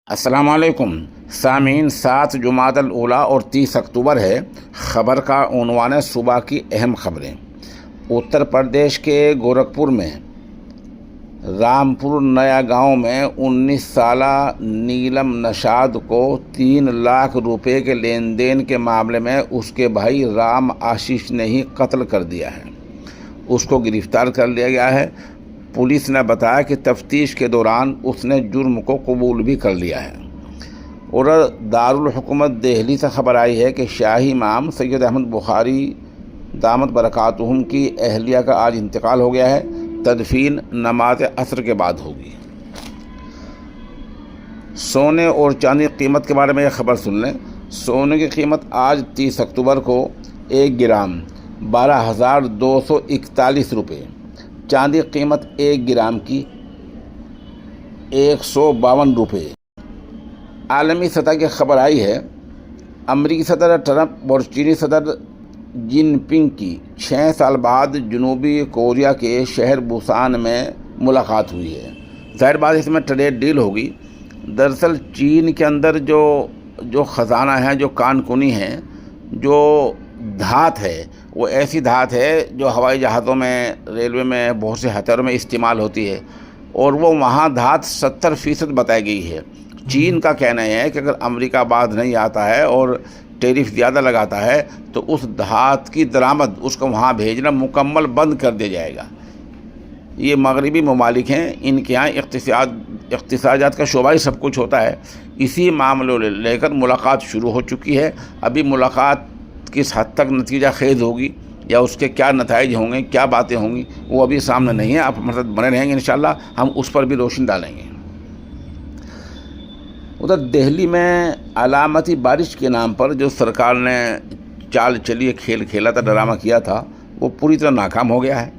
السلام علیکم سامعین، 7 جمادی الاولیٰ اور 30 اکتوبر ہے۔ خبر کا عنوان ہے صبح کی اہم خبریں۔ اتر پردیش کے گورکھپور میں رامپور نیا گاؤں میں 19 سالہ نیلم نشاد کو 3 لاکھ روپے کے لین دین کے معاملے میں اس کے بھائی رام آشیش نے ہی قتل کر دیا ہے۔ اس کو گرفتار کر لیا گیا ہے۔ پولیس نے بتایا کہ تفتیش کے دوران اس نے جرم کو قبول بھی کر لیا ہے۔ اور دارالحکومت دہلی سے خبر آئی ہے کہ شاہی امام سید احمد بخاری دامت برکاتہم کی اہلیہ کا آج انتقال ہو گیا ہے۔ تدفین نماز عصر کے بعد ہوگی۔ سونے اور چاندی کی قیمت کے بارے میں یہ خبر سن لیں۔ سونے کی قیمت آج 30 اکتوبر کو 1 گرام 12,241 روپے، چاندی کی قیمت 1 گرام کی 152 روپے۔ عالمی سطح کی خبر آئی ہے، امریکی صدر ٹرمپ اور چینی صدر جن پنگ کی 6 سال بعد جنوبی کوریا کے شہر بوسان میں ملاقات ہوئی ہے۔ ظاہر بات اس میں ٹریڈ ڈیل ہوگی۔ دراصل چین کے اندر جو خزانہ ہیں، جو کان کنی ہیں، جو دھات ہے، وہ ایسی دھات ہے جو ہوائی جہازوں میں، ریلوے میں، بہت سے ہتھیاروں میں استعمال ہوتی ہے، اور وہ وہاں دھات 70% بتائی گئی ہے۔ چین کا کہنا یہ ہے کہ اگر امریکہ بعد نہیں آتا ہے اور ٹیرف زیادہ لگاتا ہے تو اس دھات کی درآمد، اس کو وہاں بھیجنا مکمل بند کر دیا جائے گا۔ یہ مغربی ممالک ہیں، ان کے یہاں اقتصادیات کا شعبہ ہی سب کچھ ہوتا ہے۔ اسی معاملوں لے کر ملاقات شروع ہو چکی ہے۔ ابھی ملاقات کس حد تک نتیجہ خیز ہوگی یا اس کے کیا نتائج ہوں گے، کیا باتیں ہوں گی، وہ ابھی سامنے نہیں ہے۔ آپ ہمارے ساتھ بنے رہیں گے، انشاءاللہ ہم اس پر بھی روشنی ڈالیں گے۔ ادھر دہلی میں علامتی بارش کے نام پر جو سرکار نے چال چلی، کھیل کھیلا تھا، ڈرامہ کیا تھا، وہ پوری طرح ناکام ہو گیا ہے۔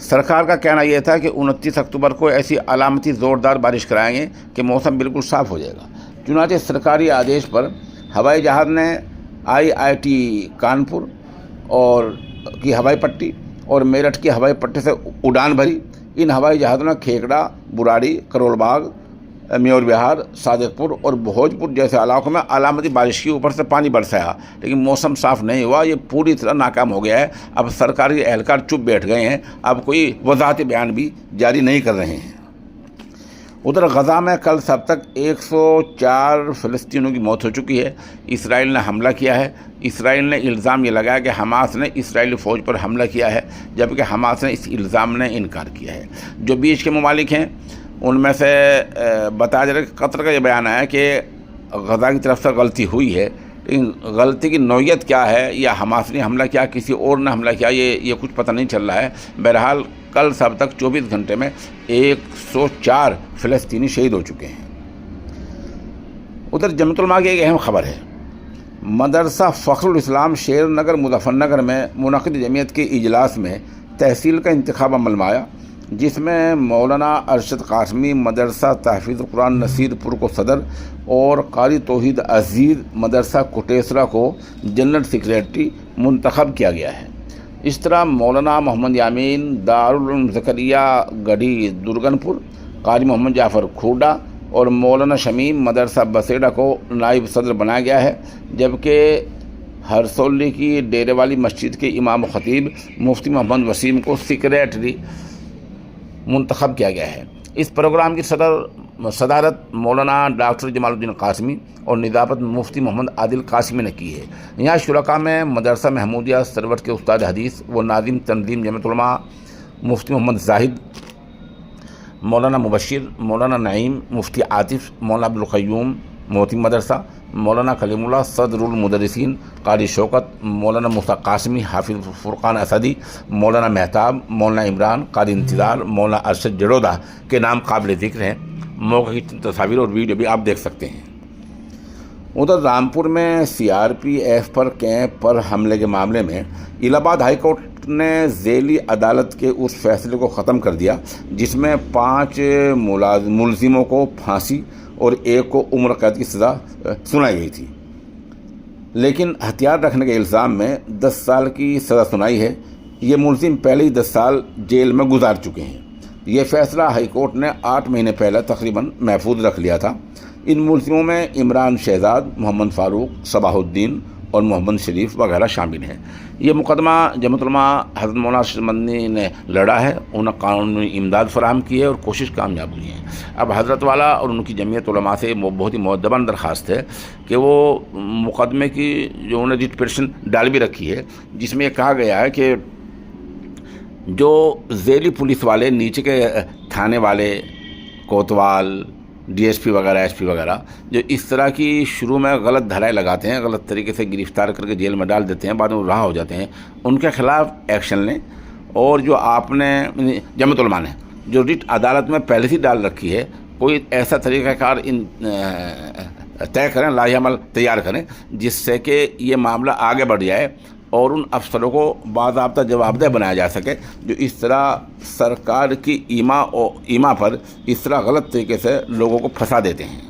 سرکار کا کہنا یہ تھا کہ 29 اکتوبر کو ایسی علامتی زوردار بارش کرائیں گے کہ موسم بالکل صاف ہو جائے گا۔ چنانچہ سرکاری آدیش پر ہوائی جہاز نے IIT کانپور اور کی ہوائی پٹی اور میرٹھ کی ہوائی پٹی سے اڑان بھری۔ ان ہوائی جہازوں نے کھیکڑا، براڑی، کرول باغ، میور وہار، صادق پور اور بھوجپور جیسے علاقوں میں علامتی بارش کی اوپر سے پانی برسایا، لیکن موسم صاف نہیں ہوا۔ یہ پوری طرح ناکام ہو گیا ہے۔ اب سرکاری اہلکار چپ بیٹھ گئے ہیں، اب کوئی وضاحتی بیان بھی جاری نہیں کر رہے ہیں۔ ادھر غزہ میں کل سب تک 104 فلسطینیوں کی موت ہو چکی ہے۔ اسرائیل نے حملہ کیا ہے۔ اسرائیل نے الزام یہ لگایا کہ حماس نے اسرائیلی فوج پر حملہ کیا ہے، جبکہ حماس نے اس الزام نے انکار کیا ہے۔ جو بیچ کے ممالک ہیں ان میں سے بتایا جا رہا ہے کہ قطر کا یہ بیان آیا کہ غزہ کی طرف سے غلطی ہوئی ہے، لیکن غلطی کی نوعیت کیا ہے، یا حماس نے حملہ کیا، کسی اور نے حملہ کیا، یہ کچھ پتہ نہیں چل رہا ہے۔ بہرحال کل سب تک 24 گھنٹے میں 104 فلسطینی شہید ہو چکے ہیں۔ ادھر جمعیت العلماء کی ایک اہم خبر ہے۔ مدرسہ فخر الاسلام شیر نگر مظفر نگر میں منعقد جمعیت کے اجلاس میں تحصیل کا انتخاب عمل میں آیا، جس میں مولانا ارشد قاسمی مدرسہ تحفیظ قرآن نصیر پور کو صدر اور قاری توحید عزیز مدرسہ کوٹیسرا کو جنرل سیکریٹری منتخب کیا گیا ہے۔ اس طرح مولانا محمد یامین دارالعلوم زکریا گڑھی درگن پور، قاری محمد جعفر کھوڈا اور مولانا شمیم مدرسہ بسیڑا کو نائب صدر بنایا گیا ہے، جبکہ ہرسولی کی ڈیرے والی مسجد کے امام و خطیب مفتی محمد وسیم کو سیکریٹری منتخب کیا گیا ہے۔ اس پروگرام کی صدارت مولانا ڈاکٹر جمال الدین قاسمی اور نظامت مفتی محمد عادل قاسمی نے کی ہے۔ یہاں شرکاء میں مدرسہ محمودیہ سروٹ کے استاد حدیث و ناظم تنظیم جمعیت العلماء مفتی محمد زاہد، مولانا مبشر، مولانا نعیم، مفتی عاطف، مولانا عبدالقیوم موتی مدرسہ، مولانا کلیم اللہ صدر المدرسین، قاری شوکت، مولانا موسیٰ قاسمی، حافظ فرقان اسدی، مولانا مہتاب، مولانا عمران، قاری انتظار، مولانا ارشد جڑودہ کے نام قابل ذکر ہیں۔ موقع کی تصاویر اور ویڈیو بھی آپ دیکھ سکتے ہیں۔ ادھر رامپور میں CRPF پر کیمپ پر حملے کے معاملے میں الہ آباد ہائی کورٹ نے ذیلی عدالت کے اس فیصلے کو ختم کر دیا جس میں 5 ملزموں کو پھانسی اور 1 کو عمر قید کی سزا سنائی گئی تھی، لیکن ہتھیار رکھنے کے الزام میں 10 سال کی سزا سنائی ہے۔ یہ ملزم پہلے ہی 10 سال جیل میں گزار چکے ہیں۔ یہ فیصلہ ہائی کورٹ نے 8 مہینے پہلے تقریباً محفوظ رکھ لیا تھا۔ ان ملزموں میں عمران شہزاد، محمد فاروق، صباح الدین اور محمد شریف وغیرہ شامل ہیں۔ یہ مقدمہ جمعیت علماء حضرت مولانا ارشد مدنی نے لڑا ہے، انہیں قانونی امداد فراہم کی ہے اور کوشش کامیاب ہوئی ہے۔ اب حضرت والا اور ان کی جمعیت علماء سے بہت ہی مؤدبانہ درخواست ہے کہ وہ مقدمے کی جو انہوں نے ریٹ پٹیشن ڈال بھی رکھی ہے، جس میں یہ کہا گیا ہے کہ جو ذیلی پولیس والے، نیچے کے تھانے والے، کوتوال، ڈی ایس پی وغیرہ، ایس پی وغیرہ، جو اس طرح کی شروع میں غلط دھرائیں لگاتے ہیں، غلط طریقے سے گرفتار کر کے جیل میں ڈال دیتے ہیں، بعد میں رہا ہو جاتے ہیں، ان کے خلاف ایکشن لیں۔ اور جو آپ نے جمعیت علماء نے جو ریٹ عدالت میں پہلے سے ڈال رکھی ہے، کوئی ایسا طریقہ کار طے کریں، لاہ عمل تیار کریں، جس سے کہ یہ معاملہ آگے بڑھ جائے اور ان افسروں کو باضابطہ جواب دہ بنایا جا سکے جو اس طرح سرکار کی ایما پر اس طرح غلط طریقے سے لوگوں کو پھنسا دیتے ہیں۔